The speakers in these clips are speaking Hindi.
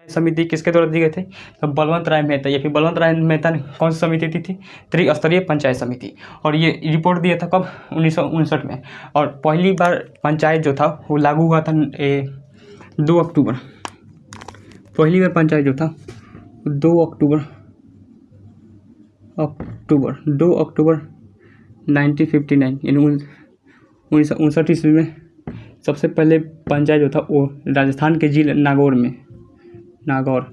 समिति किसके द्वारा दिए गए थे? तो बलवंत राय मेहता, या फिर बलवंत राय मेहता ने कौन सी समिति दी थी? त्रिस्तरीय पंचायत समिति। और ये रिपोर्ट दिया था कब? 1959 में। और पहली बार पंचायत जो था वो लागू हुआ था 2 अक्टूबर। पहली बार पंचायत जो था 2 अक्टूबर 1959, यानी 1959 ईस्वी में सबसे पहले पंचायत जो था वो राजस्थान के जिले नागौर में, नागौर।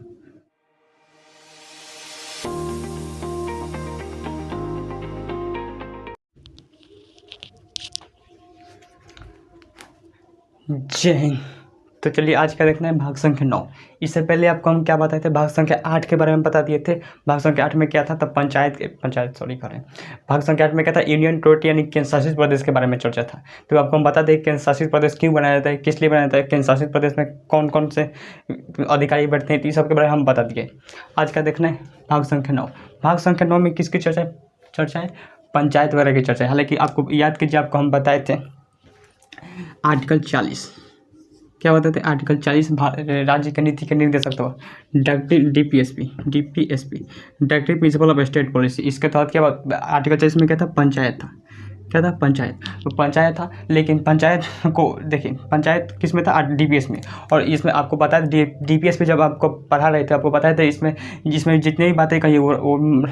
जय हिंद। तो चलिए आज का देखना है भाग संख्या 9। इससे पहले आपको हम क्या बताए थे? भाग संख्या 8 के बारे में बता दिए थे। भाग संख्या 8 में क्या था? तब भाग संख्या 8 में क्या था? यूनियन टेरिटरी यानी केंद्र शासित प्रदेश के बारे में चर्चा था। तो आपको हम बता दें केंद्र शासित प्रदेश क्यों बनाया जाता है, किस लिए बनाया जाता है, केंद्र शासित प्रदेश में कौन कौन से अधिकारी बैठते हैं, तो इस सब के बारे में हम बता दिए। आज का देखना है भाग संख्या 9। भाग संख्या 9 में किसकी चर्चा है? पंचायत वगैरह की चर्चा है। हालांकि आपको याद कीजिए, आपको हम बताए थे आर्टिकल 40। क्या बताते थे? आर्टिकल 40 राज्य के नीति के निर्देशक तो DPSP directive principle of state policy. इसके तहत क्या आर्टिकल 40 में क्या था? पंचायत था। क्या था? पंचायत। तो पंचायत था, लेकिन पंचायत को देखिए, पंचायत किस में था? डीपीएस में। और इसमें आपको पता है डीपीएस में जब आपको पढ़ा रहे थे, आपको बताया था जिसमें जितनी भी बातें कही वो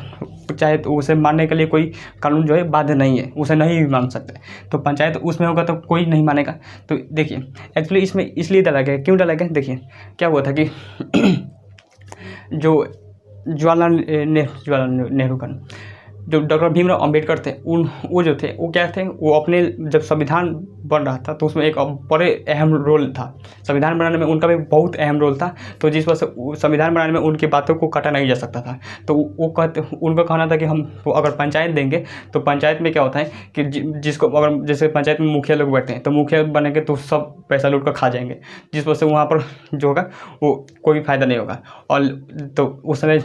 चाहे तो उसे मानने के लिए कोई कानून जो है बाध्य नहीं है, उसे नहीं भी मान सकते। तो पंचायत उसमें होगा तो कोई नहीं मानेगा। तो देखिए एक्चुअली इसमें इसलिए डाला गया, क्यों डाला गया? देखिए क्या हुआ था कि जो जवाहरलाल नेहरू का जो डॉक्टर भीमराव अंबेडकर थे, वो जो थे वो क्या थे? वो अपने जब संविधान बन रहा था तो उसमें एक बड़े अहम रोल था। संविधान बनाने में उनका भी बहुत अहम रोल था। तो जिस वजह से संविधान बनाने में उनकी बातों को काटा नहीं जा सकता था। तो उनका कहना था कि हम अगर पंचायत देंगे तो पंचायत में क्या होता है कि जिसको अगर जैसे पंचायत में मुखिया लोग बैठते हैं तो मुखिया बनेंगे तो सब पैसा लूट कर खा जाएंगे, जिस वजह से वहाँ पर जो होगा वो कोई फ़ायदा नहीं होगा। और तो उस समय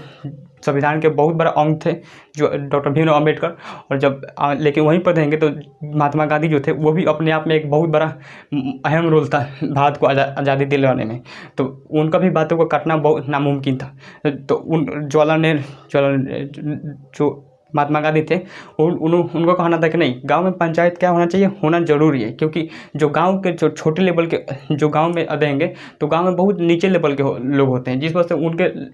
संविधान के बहुत बड़ा अंग थे जो डॉक्टर भीमराव अंबेडकर। और जब लेकिन वहीं पर रहेंगे तो महात्मा गांधी जो थे वो भी अपने आप में एक बहुत बड़ा अहम रोल था भारत को आज़ादी दिलवाने में। तो उनका भी बातों को काटना बहुत नामुमकिन था। तो जो महात्मा गांधी थे उनको कहना था कि नहीं, गांव में पंचायत क्या होना चाहिए? होना जरूरी है, क्योंकि जो गांव के जो छोटे लेवल के जो गांव में रहेंगे तो गांव में बहुत नीचे लेवल के लोग होते हैं, जिस वजह से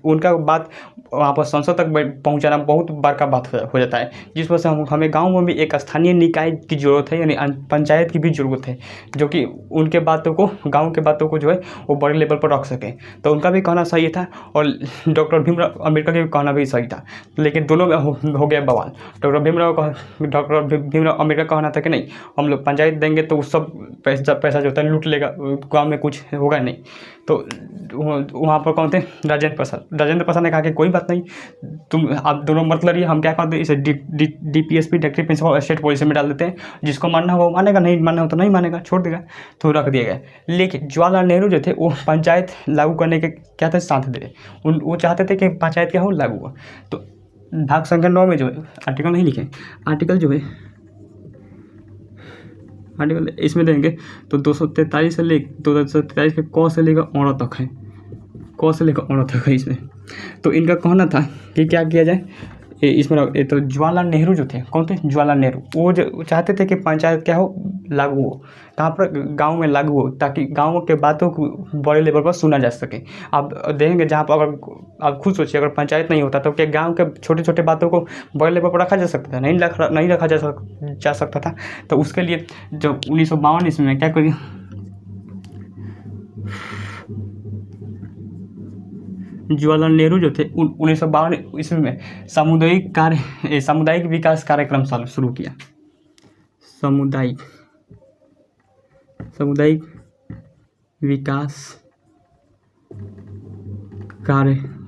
उनका बात वहाँ पर संसद तक पहुँचाना बहुत बड़का बात हो जाता है। जिस वजह से हमें गाँव में भी एक स्थानीय निकाय की ज़रूरत है, यानी पंचायत की भी ज़रूरत है, जो कि उनके बातों को, गाँव के बातों को जो है वो बड़े लेवल पर रख सके। तो उनका भी कहना सही था और डॉक्टर भीमराव अम्बेडकर का भी कहना भी सही था। लेकिन दोनों में हो गया बवाल। डॉक्टर भीमराव अम्बेडकर का कहना था कि नहीं, हम लोग पंचायत देंगे तो सब पैसा जो होता है लूट लेगा, गांव में कुछ होगा नहीं। तो वहाँ पर कौन थे? राजेंद्र प्रसाद ने कहा कि कोई बात नहीं, तुम आप दोनों मत लड़िए, हम क्या करते हैं इसे DPSP directive principle of state policy में डाल देते हैं, जिसको मानना हो वो मानेगा, नहीं मानना हो तो नहीं मानेगा, छोड़ देगा। तो रख दिया गया। लेकिन जवाहरलाल नेहरू जो थे वो पंचायत लागू करने के क्या थे? साथ दे। वो चाहते थे कि पंचायत क्या हो? लागू हो। तो भाग संख्या 9 में जो है आर्टिकल नहीं लिखे, आर्टिकल जो है आर्टिकल इसमें देंगे तो 243 से ले 243 के क से लेकर औ तक है, क से लेकर औ तक है इसमें। तो इनका कहना था कि क्या किया जाए इसमें। तो जवाहरलाल नेहरू जो थे, कौन थे? जवाहरलाल नेहरू वो जो चाहते थे कि पंचायत क्या हो? लागू हो। कहाँ पर? गांव में लागू हो, ताकि गांव के बातों को बड़े लेवल पर सुना जा सके। आप देखेंगे जहाँ पर अगर आप खुद सोचिए अगर पंचायत नहीं होता तो क्या गांव के छोटे छोटे बातों को बड़े लेवल पर रखा जा सकता था? नहीं रखा जा सकता था। तो उसके लिए जो 1952 ईस्वी में क्या करिए, जवाहरलाल नेहरू जो थे 1952 ईस्वी में सामुदायिक विकास कार्यक्रम शुरू किया। सामुदायिक विकास कार्यक्रम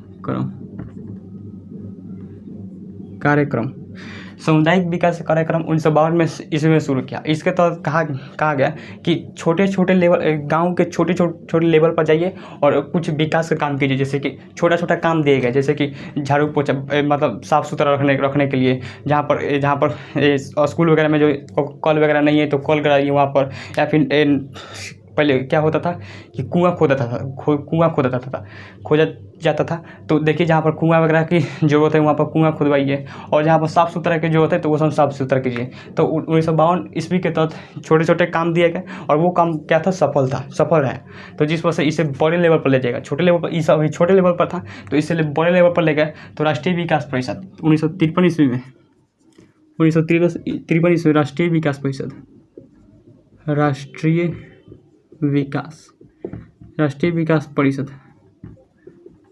सामुदायिक विकास कार्यक्रम 1952 में ईस्वी में शुरू किया। इसके तहत कहा गया कि छोटे छोटे लेवल, गांव के छोटे लेवल पर जाइए और कुछ विकास का काम कीजिए। जैसे कि छोटा काम दिए गए, जैसे कि झाड़ू पोछा, मतलब साफ़ सुथरा रखने के लिए, जहाँ पर स्कूल वगैरह में जो कल वगैरह नहीं है तो कल कराइए वहाँ पर, या फिर पहले क्या होता था कि कुआँ खोदा खोदा जाता था। तो देखिए जहाँ पर कुआँ वगैरह की ज़रूरत है वहाँ पर कुआँ खुदवाइए, और जहाँ पर साफ़ सुथरा की ज़रूरत है तो वो सब साफ़ सुथरा कीजिए। तो 1952 ईस्वी के तहत छोटे छोटे काम दिए गए, और वो काम क्या था, सफल है। तो जिस वजह से इसे बड़े लेवल पर ले जाएगा। छोटे लेवल पर इस अभी छोटे लेवल पर था, तो इसे बड़े लेवल पर ले गए। तो राष्ट्रीय विकास परिषद 1953 ईस्वी में 1953 ईस्वी राष्ट्रीय विकास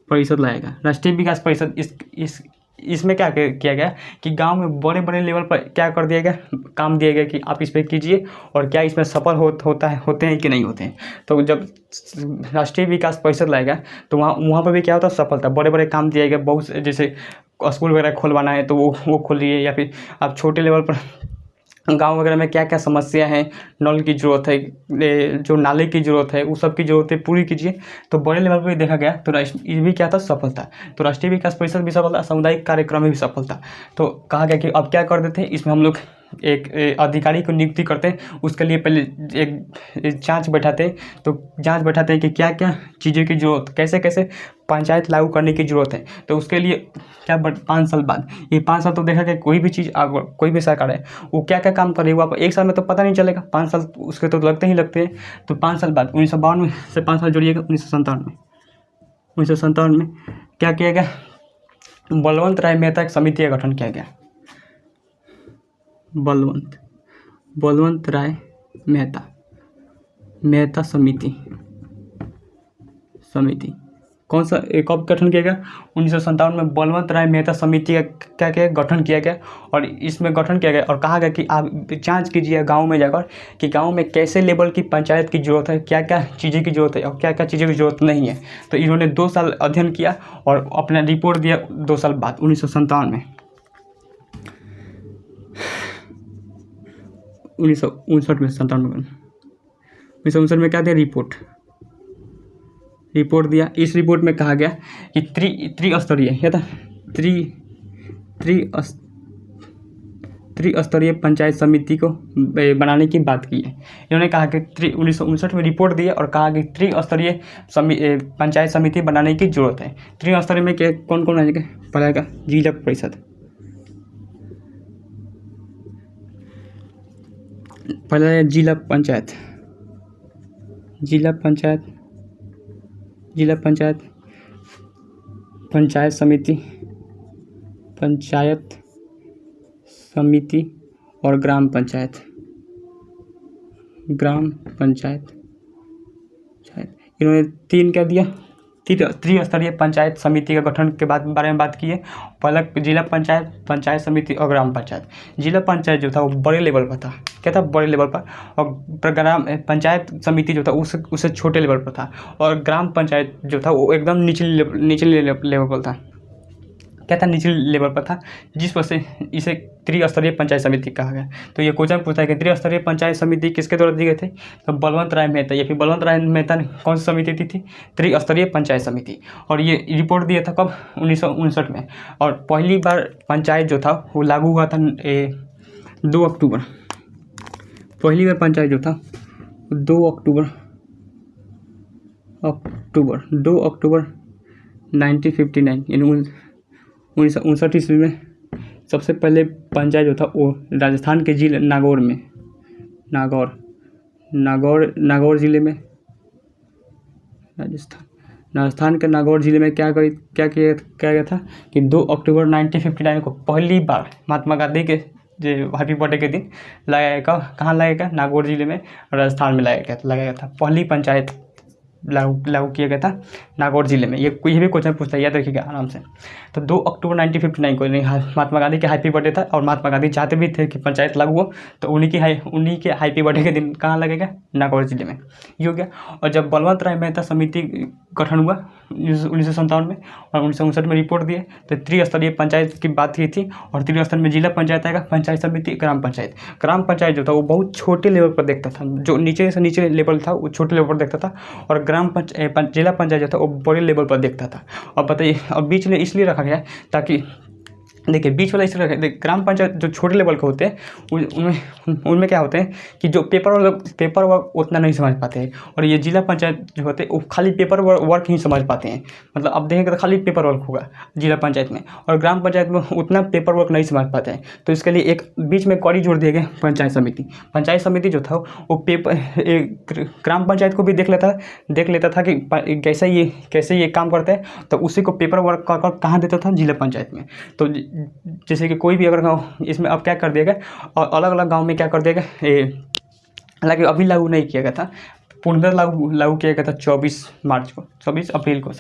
परिषद लाएगा। राष्ट्रीय विकास परिषद इसमें क्या किया गया कि गांव में बड़े बड़े लेवल पर क्या कर दिया गया, काम दिया गया कि आप इस पर कीजिए, और क्या इसमें सफल होते हैं कि नहीं होते हैं। तो जब राष्ट्रीय विकास परिषद लाएगा तो वहाँ पर भी क्या होता है, सफलता, बड़े बड़े काम दिए गए। बहुत जैसे स्कूल वगैरह खोलवाना है तो वो खोलिए, या फिर आप छोटे लेवल पर गांव वगैरह में क्या क्या समस्या है, नल की ज़रूरत है, जो नाले की ज़रूरत है, वो सब की ज़रूरतें पूरी कीजिए। तो बड़े लेवल पर भी देखा गया तो ये भी क्या था, सफलता। तो राष्ट्रीय विकास परिषद भी सफलता, सामुदायिक कार्यक्रम में भी सफलता। तो कहा गया कि अब क्या कर देते हैं, इसमें हम लोग एक अधिकारी को नियुक्ति करते हैं। उसके लिए पहले एक जांच बैठाते हैं। तो जांच बैठाते हैं कि क्या क्या चीज़ों की ज़रूरत, कैसे कैसे पंचायत लागू करने की ज़रूरत है। तो उसके लिए क्या 5 साल बाद, ये 5 साल तो देखा कि कोई भी चीज़ कोई भी सरकार है वो क्या क्या काम करेगी, वो एक साल में तो पता नहीं चलेगा, 5 साल उसके तो लगते हैं। तो 5 साल बाद 1952 में से 5 साल जोड़िएगा 1957 में क्या किया गया, बलवंत राय मेहता एक समिति का गठन किया गया। बलवंत राय मेहता समिति कौन सा कब गठन किया गया, 1957 में बलवंत राय मेहता समिति का क्या गठन किया गया। और इसमें गठन किया गया और कहा गया कि आप जांच कीजिए गांव में जाकर कि गांव में कैसे लेवल की पंचायत की ज़रूरत है, क्या क्या चीज़ें की ज़रूरत है और क्या क्या चीज़ों की ज़रूरत नहीं है। तो इन्होंने 2 साल अध्ययन किया और अपना रिपोर्ट दिया 2 साल बाद 1957 में। 1959 में क्या दिया, रिपोर्ट दिया। इस रिपोर्ट में कहा गया कि त्रिस्तरीय क्या था, त्रिस्तरीय पंचायत समिति को बनाने की बात की है। इन्होंने कहा कि 1959 में रिपोर्ट दिया और कहा कि त्रिस्तरीय पंचायत समिति बनाने की जरूरत है। त्रिस्तरीय में क्या कौन कौन आएगा, पढ़ाएगा, जिला परिषद, पहला जिला पंचायत, पंचायत समिति और ग्राम पंचायत। इन्होंने 3 क्या दिया, त्रिस्तरीय पंचायत समिति का गठन के बारे में बात की है। पहला जिला पंचायत, पंचायत समिति और ग्राम पंचायत। जिला पंचायत जो था वो बड़े लेवल पर था, क्या था, बड़े लेवल पर। और ग्राम पंचायत समिति जो था उससे छोटे लेवल पर था। और ग्राम पंचायत जो था वो एकदम निचले लेवल पर था, क्या था, निचले लेवल पर था, जिस वजह से इसे त्रिस्तरीय पंचायत समिति कहा गया। तो ये क्वेश्चन पूछा है कि त्रिस्तरीय पंचायत समिति किसके द्वारा दी गई थी, तो बलवंत राय मेहता, या फिर बलवंत राय मेहता ने कौन सी समिति दी थी, त्रिस्तरीय पंचायत समिति। और ये रिपोर्ट दिया था कब, 1959 में। और पहली बार पंचायत जो था वो लागू हुआ था 2 अक्टूबर, पहली बार पंचायत जो था 2 अक्टूबर 1959 यानी 1959 ईस्वी में सबसे पहले पंचायत जो था वो राजस्थान के जिले नागौर जिले में, राजस्थान के नागौर जिले में क्या किया गया था कि 2 अक्टूबर 1959 को पहली बार महात्मा गांधी के जो हैप्पी बर्थडे के दिन लगाया गया। कहाँ लगाया गया, नागौर जिले में, राजस्थान में लगाया गया था। पहली पंचायत लागू किया गया था नागौर जिले में। ये भी क्वेश्चन पूछता है, याद रखिएगा आराम से। तो 2 अक्टूबर 1959 को महात्मा गांधी के हैप्पी बर्थडे था, और महात्मा गांधी चाहते भी थे कि पंचायत लागू हो, तो उन्हीं के हैप्पी बर्थडे के दिन कहाँ लगेगा, नागौर जिले में। ये हो गया। और जब बलवंत राय मेहता समिति गठन हुआ 1957 में और 1959 में रिपोर्ट दिए, तो त्रिस्तरीय पंचायत की बात की थी। और त्रिस्तर में जिला पंचायत आएगा, पंचायत समिति, ग्राम पंचायत जो था वो बहुत छोटे लेवल पर देखता था, जो नीचे से नीचे लेवल था वो छोटे लेवल पर देखता था। और जिला पंचायत जो था वो बड़े लेवल पर देखता था। और बताइए, अब बीच में इसलिए रखा गया ताकि देखिए बीच वाला इस तरह ग्राम पंचायत जो छोटे लेवल के होते हैं उनमें क्या होते हैं कि जो पेपर वर्क उतना नहीं समझ पाते हैं, और ये जिला पंचायत जो होते हैं वो खाली पेपर वर्क ही समझ पाते हैं। मतलब अब देखेंगे तो खाली पेपर वर्क होगा जिला पंचायत में, और ग्राम पंचायत में उतना पेपर वर्क नहीं समझ पाते हैं। तो इसके लिए एक बीच में कड़ी जोड़ दिए गए पंचायत समिति जो था वो ग्राम पंचायत को भी देख लेता था कि कैसे ये काम करते हैं, तो उसी को पेपर वर्क कहाँ देता था, जिला पंचायत में। तो जैसे कि कोई भी अगर गाँव इसमें अब क्या कर दिया गया, और अलग अलग गांव में क्या कर दिया गया, ये हालांकि अभी लागू नहीं किया गया था, पूर्णतः लागू किया गया था 24 अप्रैल को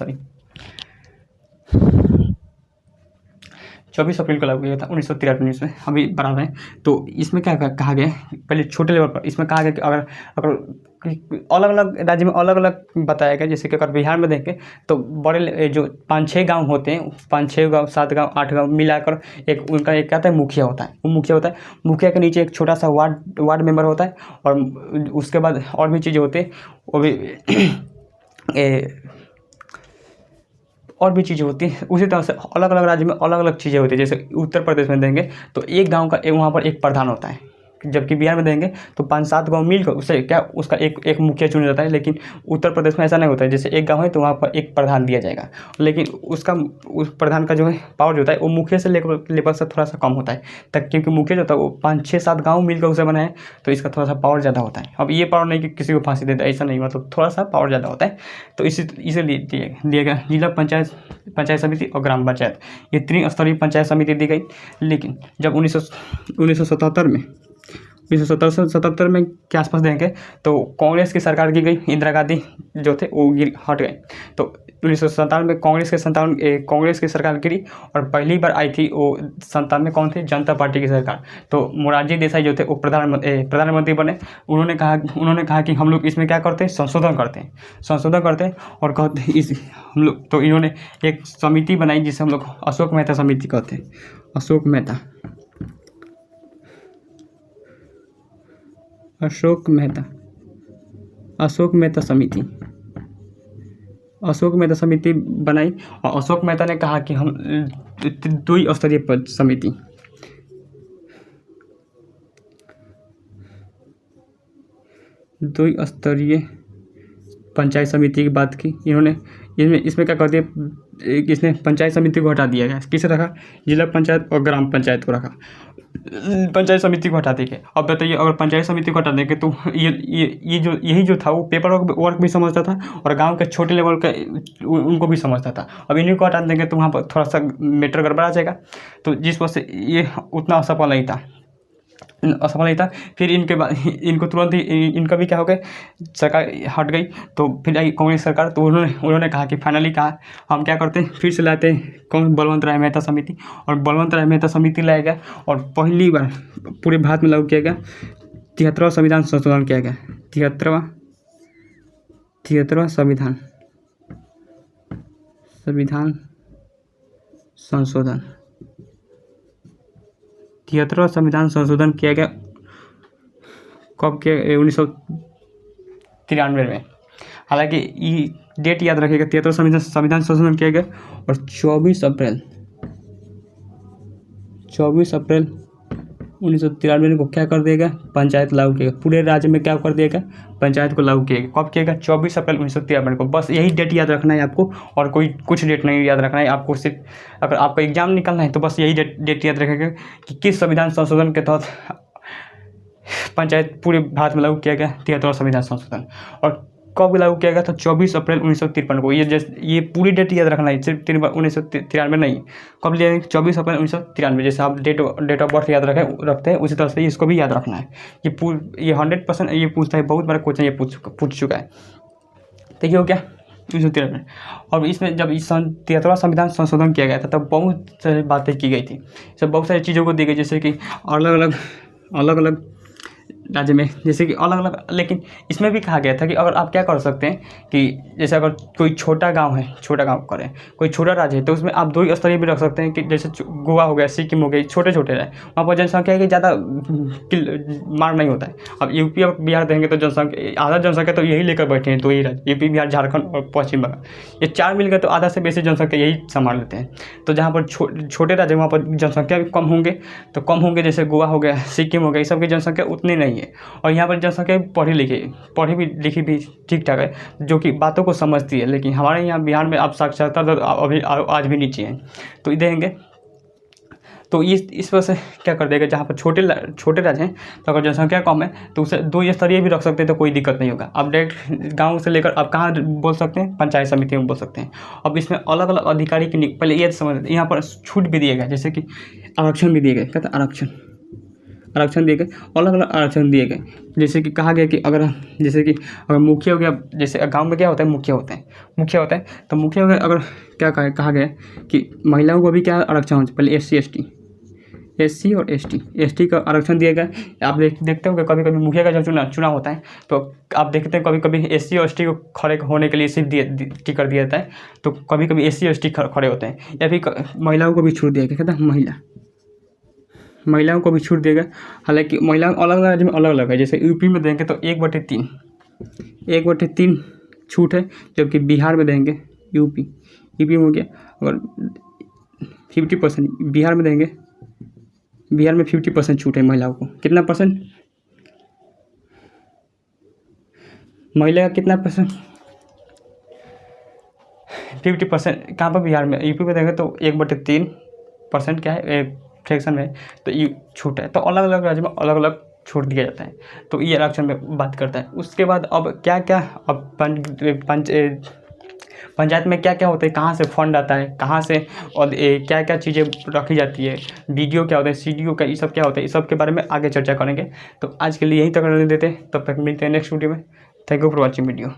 24 अप्रैल को लागू किया गया था 1993 में, अभी बराबर है। तो इसमें क्या कहा गया, पहले छोटे लेवल पर इसमें कहा गया कि अगर अलग अलग राज्य में अलग अलग बताया गया। जैसे कि अगर बिहार में देखें तो बड़े जो 5-6 गांव होते हैं, 5-6 गांव 7 गांव 8 गांव मिलाकर उनका एक क्या होता है, मुखिया होता है। वो मुखिया होता है, मुखिया के नीचे एक छोटा सा वार्ड मेंबर होता है, और उसके बाद और भी चीज़ें होती है, वो भी और भी चीज़ें होती हैं। उसी तरह से अलग अलग राज्य में अलग अलग चीज़ें होती है। जैसे उत्तर प्रदेश में देंगे तो एक गांव का वहाँ पर एक प्रधान होता है, जबकि बिहार में देंगे तो 5-7 गांव मिलकर उससे क्या उसका एक मुखिया चुना जाता है। लेकिन उत्तर प्रदेश में ऐसा नहीं होता है, जैसे एक गांव है तो वहाँ पर एक प्रधान दिया जाएगा, लेकिन उस प्रधान का जो है पावर जो होता है वो मुखिया से लेवल से थोड़ा सा कम होता है, तक क्योंकि मुखिया जो होता है वो 5-6-7 गाँव मिलकर उसे बनाए, तो इसका थोड़ा सा पावर ज़्यादा होता है। अब ये पावर नहीं कि किसी को फांसी देता है, ऐसा नहीं, मतलब थोड़ा सा पावर ज़्यादा होता है। तो इसीलिए दिया गया जिला पंचायत समिति और ग्राम पंचायत, ये त्रिस्तरीय पंचायत समिति दी गई। लेकिन जब 1977 में के आसपास देंगे तो कांग्रेस की सरकार की गई, इंदिरा गांधी जो थे वो हट गए। तो 1997 में कांग्रेस की सरकार गिरी, और पहली बार आई थी वो 97 में कौन थे, जनता पार्टी की सरकार। तो मोरारजी देसाई जो थे वो प्रधानमंत्री बने। उन्होंने कहा कि हम लोग इसमें क्या करते हैं, संशोधन करते हैं और कहते हम लोग, तो इन्होंने एक समिति बनाई जिसे हम लोग अशोक मेहता समिति कहते हैं। अशोक मेहता समिति बनाई, और अशोक मेहता ने कहा कि हम द्विस्तरीय पंचायत समिति की बात की इन्होंने। इसमें क्या कर दिया, इसने पंचायत समिति को हटा दिया गया। किसे रखा, जिला पंचायत और ग्राम पंचायत को रखा, पंचायत समिति को हटा देंगे। अब बताइए अगर पंचायत समिति को हटा देंगे तो यही जो था वो पेपर वर्क भी समझता था, और गांव के छोटे लेवल का उनको भी समझता था। अब इन्हीं को हटा देंगे तो वहाँ पर थोड़ा सा मैटर गड़बड़ा जाएगा। तो जिस वजह से ये उतना असफल नहीं था। फिर इनके बाद इनको तुरंत ही इनका भी क्या हो गया, सरकार हट गई। तो फिर आई कांग्रेस सरकार, तो उन्होंने कहा कि फाइनली कहा हम क्या करते हैं, फिर से लाते हैं कौन, बलवंत राय मेहता समिति। और बलवंत राय मेहता समिति लाया गया, और पहली बार पूरे भारत में लागू किया गया 73वां संविधान संशोधन किया गया। 73वां संविधान संशोधन 73वां संविधान संशोधन किया गया। कब के, 1993 में। हालांकि ये डेट याद रखिएगा, 73वां संविधान संशोधन किया गया, और 24 अप्रैल 1993 को क्या कर दिया गया, पंचायत लागू किया गया। पूरे राज्य में क्या कर दिया गया, पंचायत को लागू किया गया। कब किया गया, 24 अप्रैल 1993 को। बस यही डेट याद रखना है आपको, और कुछ डेट नहीं याद रखना है आपको। सिर्फ अगर आपका एग्जाम निकलना है तो बस यही डेट याद रखेगा कि किस संविधान संशोधन के तहत पंचायत पूरे भारत में लागू किया गया 73वां संविधान संशोधन। और कब लागू किया गया था, 24 अप्रैल 1953 को। ये पूरी डेट याद रखना है, सिर्फ 1993 नहीं। कब लिया है, 24 अप्रैल 1993। जैसे आप डेट ऑफ बर्थ याद रखते हैं, उसी तरह से इसको भी याद रखना है। ये 100% ये पूछता है, बहुत बड़ा क्वेश्चन ये पूछ चुका है। तो ये हो गया 1993 में। और इसमें जब इस 73वां संविधान संशोधन किया गया था तब बहुत सारी बातें की गई थी, सब बहुत सारी चीज़ों को दी गई, जैसे कि अलग अलग राज्य में जैसे कि अलग अलग, लेकिन इसमें भी कहा गया था कि अगर आप क्या कर सकते हैं कि जैसे अगर कोई छोटा गांव है, छोटा गांव करें, कोई छोटा राज्य है, तो उसमें आप 2 स्तरीय भी रख सकते हैं कि जैसे गोवा हो गया, सिक्किम हो गई, छोटे छोटे रहे, वहाँ पर जनसंख्या की ज़्यादा मार नहीं होता है। अब यूपी और बिहार देंगे तो जनसंख्या, आधा जनसंख्या तो यही लेकर बैठे हैं, 2 ही राज्य, यूपी, बिहार, झारखंड और पश्चिम बंगाल, ये 4 मिलकर तो आधा से बेसी जनसंख्या यही संभाल लेते हैं। तो जहाँ पर छोटे राज्य वहाँ पर जनसंख्या भी कम होंगे, तो कम होंगे, जैसे गोवा हो गया, सिक्किम हो गया, इस सब की जनसंख्या उतनी नहीं है। और यहाँ पर जनसंख्या पढ़ी लिखी भी ठीक ठाक है, जो कि बातों को समझती है। लेकिन हमारे यहाँ बिहार में अब साक्षरता दर अभी आज भी नीचे है। तो देखेंगे तो इस वजह से क्या कर देगा, जहाँ पर छोटे राज्य हैं तो अगर जनसंख्या कम है तो उसे 2 स्तरीय भी रख सकते हैं, तो कोई दिक्कत नहीं होगा। अब डायरेक्ट गांव से लेकर आप कहाँ बोल सकते हैं, पंचायत समिति में बोल सकते हैं। अब इसमें अलग अलग अधिकारी की पहले ये समझ, यहाँ पर छूट भी दिए गए, जैसे कि आरक्षण भी दिए गए, कहते आरक्षण दिए गए, अलग अलग आरक्षण दिए गए। जैसे कि कहा गया कि अगर मुखिया हो गया, जैसे गांव में क्या होता है, मुखिया होता है, तो मुखिया हो गया, अगर क्या कहा गया कि महिलाओं को भी क्या आरक्षण होना चाहिए, पहले SC और ST का आरक्षण दिया गया। आप देखते हो कि कभी कभी मुखिया का जब चुनाव होता है तो आप देखते हैं कभी कभी SC और ST को खड़े होने के लिए सिर्फ टिकट दिया जाता है, तो कभी कभी SC और ST खड़े होते हैं। या फिर महिलाओं को भी छूट दिया गया, कहता है महिलाओं को भी छूट देगा। हालांकि महिलाओं अलग अलग राज्य में अलग अलग है, जैसे यूपी में देंगे तो 1/3 छूट है, जबकि बिहार में देंगे, यूपी में हो गया अगर 50%, बिहार में देंगे, बिहार में 50% छूट है महिलाओं को। कितना परसेंट, महिला का कितना परसेंट, 50%। कहाँ पर, बिहार में। यूपी में देंगे तो 1/3% क्या है, फ्रैक्शन में, तो ये छूट है। तो अलग अलग राज्य में अलग अलग छूट दिया जाता है, तो ये आरक्षण में बात करता है। उसके बाद अब क्या क्या, अब पंचायत में क्या क्या होता है, कहाँ से फंड आता है, कहाँ से, और क्या क्या चीज़ें रखी जाती है, BDO क्या होता है, CDO का, ये सब क्या होता है, इस सब के बारे में आगे चर्चा करेंगे। तो आज के लिए यहीं तक रहने देते हैं, तब तक मिलते हैं नेक्स्ट वीडियो में। Thank you for watching video.